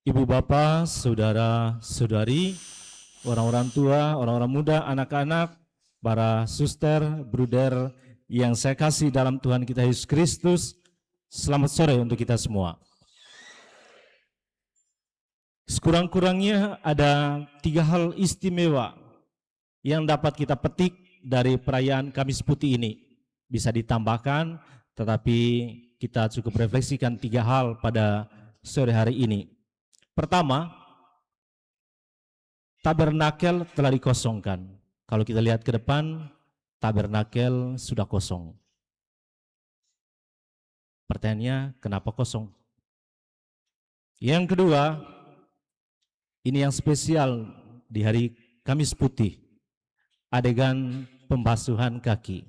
Ibu bapak, saudara-saudari, orang-orang tua, orang-orang muda, anak-anak, para suster, bruder yang saya kasih dalam Tuhan kita Yesus Kristus, selamat sore untuk kita semua. Sekurang-kurangnya ada 3 hal istimewa yang dapat kita petik dari perayaan Kamis Putih ini. Bisa ditambahkan, tetapi kita cukup refleksikan 3 hal pada sore hari ini. Pertama, tabernakel telah dikosongkan. Kalau kita lihat ke depan, tabernakel sudah kosong. Pertanyaannya, kenapa kosong? Yang kedua, ini yang spesial di hari Kamis Putih, adegan pembasuhan kaki.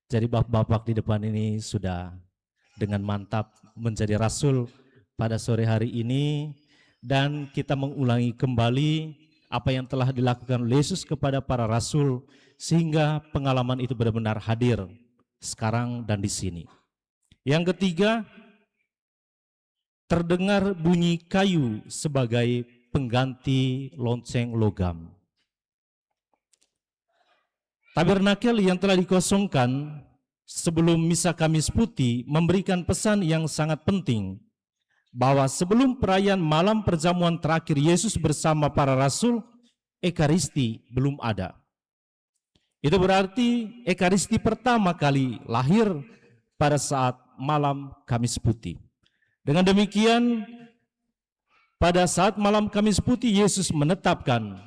Jadi bapak-bapak di depan ini sudah dengan mantap menjadi rasul pada sore hari ini, dan kita mengulangi kembali apa yang telah dilakukan oleh Yesus kepada para rasul sehingga pengalaman itu benar-benar hadir sekarang dan di sini. Yang ketiga, terdengar bunyi kayu sebagai pengganti lonceng logam. Tabernakel yang telah dikosongkan sebelum misa Kamis Putih memberikan pesan yang sangat penting, bahwa sebelum perayaan malam perjamuan terakhir Yesus bersama para rasul, Ekaristi belum ada. Itu berarti Ekaristi pertama kali lahir pada saat malam Kamis Putih. Dengan demikian, pada saat malam Kamis Putih Yesus menetapkan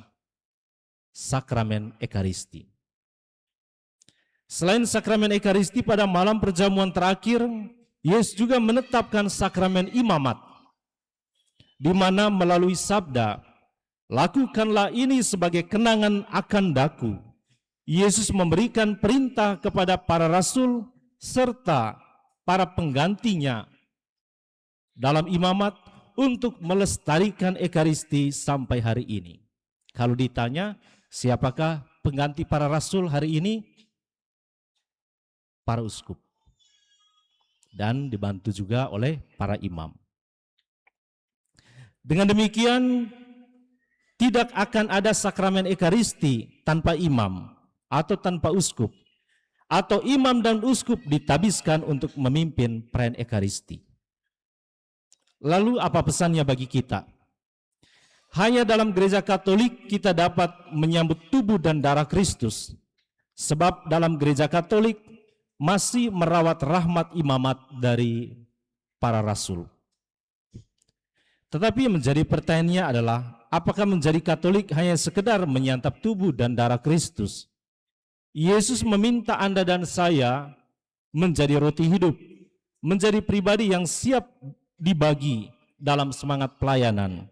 sakramen Ekaristi. Selain sakramen Ekaristi, pada malam perjamuan terakhir Yesus juga menetapkan sakramen imamat, di mana melalui sabda, lakukanlah ini sebagai kenangan akan daku. Yesus memberikan perintah kepada para rasul serta para penggantinya dalam imamat untuk melestarikan Ekaristi sampai hari ini. Kalau ditanya, siapakah pengganti para rasul hari ini? Para uskup. Dan dibantu juga oleh para imam. Dengan demikian, tidak akan ada sakramen Ekaristi tanpa imam atau tanpa uskup, atau imam dan uskup ditabiskan untuk memimpin perayaan Ekaristi. Lalu apa pesannya bagi kita? Hanya dalam gereja Katolik kita dapat menyambut tubuh dan darah Kristus, sebab dalam gereja Katolik masih merawat rahmat imamat dari para rasul. Tetapi yang menjadi pertanyaannya adalah, apakah menjadi Katolik hanya sekedar menyantap tubuh dan darah Kristus? Yesus meminta Anda dan saya menjadi roti hidup, menjadi pribadi yang siap dibagi dalam semangat pelayanan.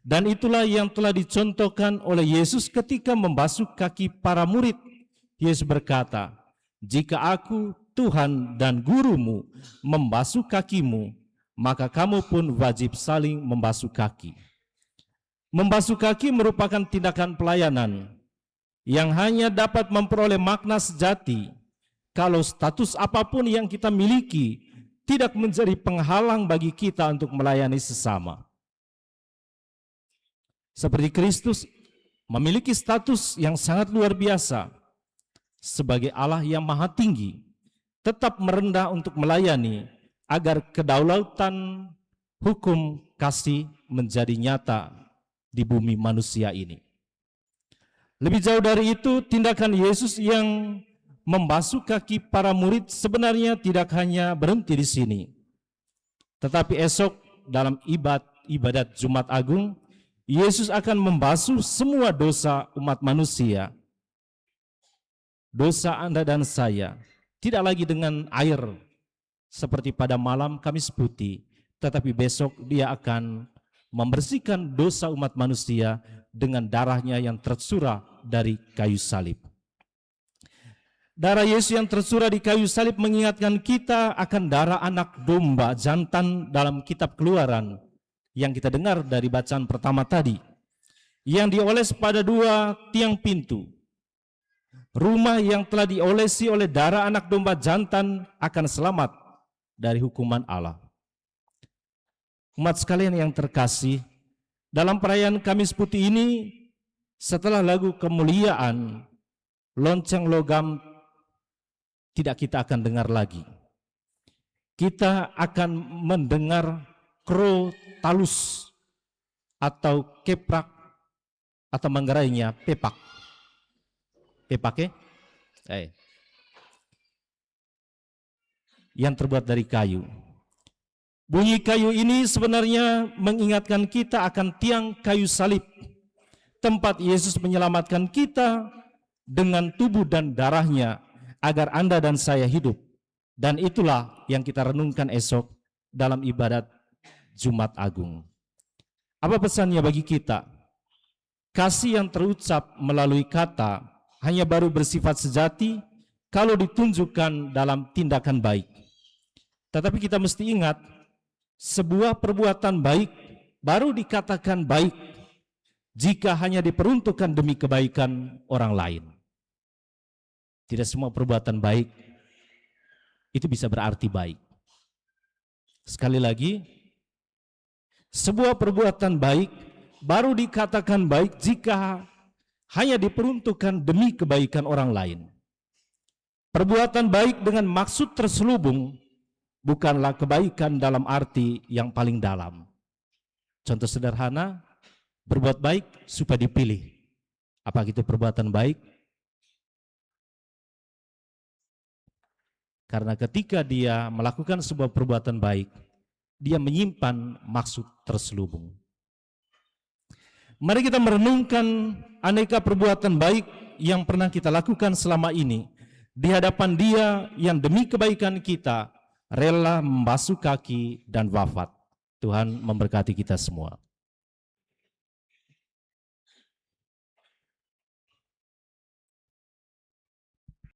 Dan itulah yang telah dicontohkan oleh Yesus ketika membasuh kaki para murid. Yesus berkata, jika aku, Tuhan dan gurumu, membasuh kakimu, maka kamu pun wajib saling membasuh kaki. Membasuh kaki merupakan tindakan pelayanan yang hanya dapat memperoleh makna sejati kalau status apapun yang kita miliki tidak menjadi penghalang bagi kita untuk melayani sesama. Seperti Kristus memiliki status yang sangat luar biasa sebagai Allah yang maha tinggi, tetap merendah untuk melayani agar kedaulatan hukum kasih menjadi nyata di bumi manusia ini. Lebih jauh dari itu, tindakan Yesus yang membasuh kaki para murid sebenarnya tidak hanya berhenti di sini, tetapi esok dalam ibadat Jumat Agung, Yesus akan membasuh semua dosa umat manusia. Dosa Anda dan saya tidak lagi dengan air seperti pada malam Kamis Putih, tetapi besok dia akan membersihkan dosa umat manusia dengan darahnya yang tercurah dari kayu salib. Darah Yesus yang tercurah di kayu salib mengingatkan kita akan darah anak domba jantan dalam kitab Keluaran yang kita dengar dari bacaan pertama tadi, yang dioles pada 2 tiang pintu. Rumah yang telah diolesi oleh darah anak domba jantan akan selamat dari hukuman Allah. Umat sekalian yang terkasih, Dalam perayaan Kamis Putih ini, setelah lagu kemuliaan, lonceng logam tidak kita akan dengar lagi. Kita akan mendengar krotalus atau keprak atau manggarainya pepak. Pepak yang terbuat dari kayu. Bunyi kayu ini sebenarnya mengingatkan kita akan tiang kayu salib, tempat Yesus menyelamatkan kita dengan tubuh dan darahnya agar Anda dan saya hidup. Dan itulah yang kita renungkan esok dalam ibadat Jumat Agung. Apa pesannya bagi kita? Kasih yang terucap melalui kata hanya baru bersifat sejati kalau ditunjukkan dalam tindakan baik. Tetapi kita mesti ingat, sebuah perbuatan baik baru dikatakan baik jika hanya diperuntukkan demi kebaikan orang lain. Tidak semua perbuatan baik itu bisa berarti baik. Sekali lagi, sebuah perbuatan baik baru dikatakan baik jika hanya diperuntukkan demi kebaikan orang lain. Perbuatan baik dengan maksud terselubung bukanlah kebaikan dalam arti yang paling dalam. Contoh sederhana, berbuat baik supaya dipilih. Apa itu perbuatan baik? Karena ketika dia melakukan sebuah perbuatan baik, dia menyimpan maksud terselubung. Mari kita merenungkan aneka perbuatan baik yang pernah kita lakukan selama ini di hadapan Dia yang demi kebaikan kita rela membasuh kaki dan wafat. Tuhan memberkati kita semua.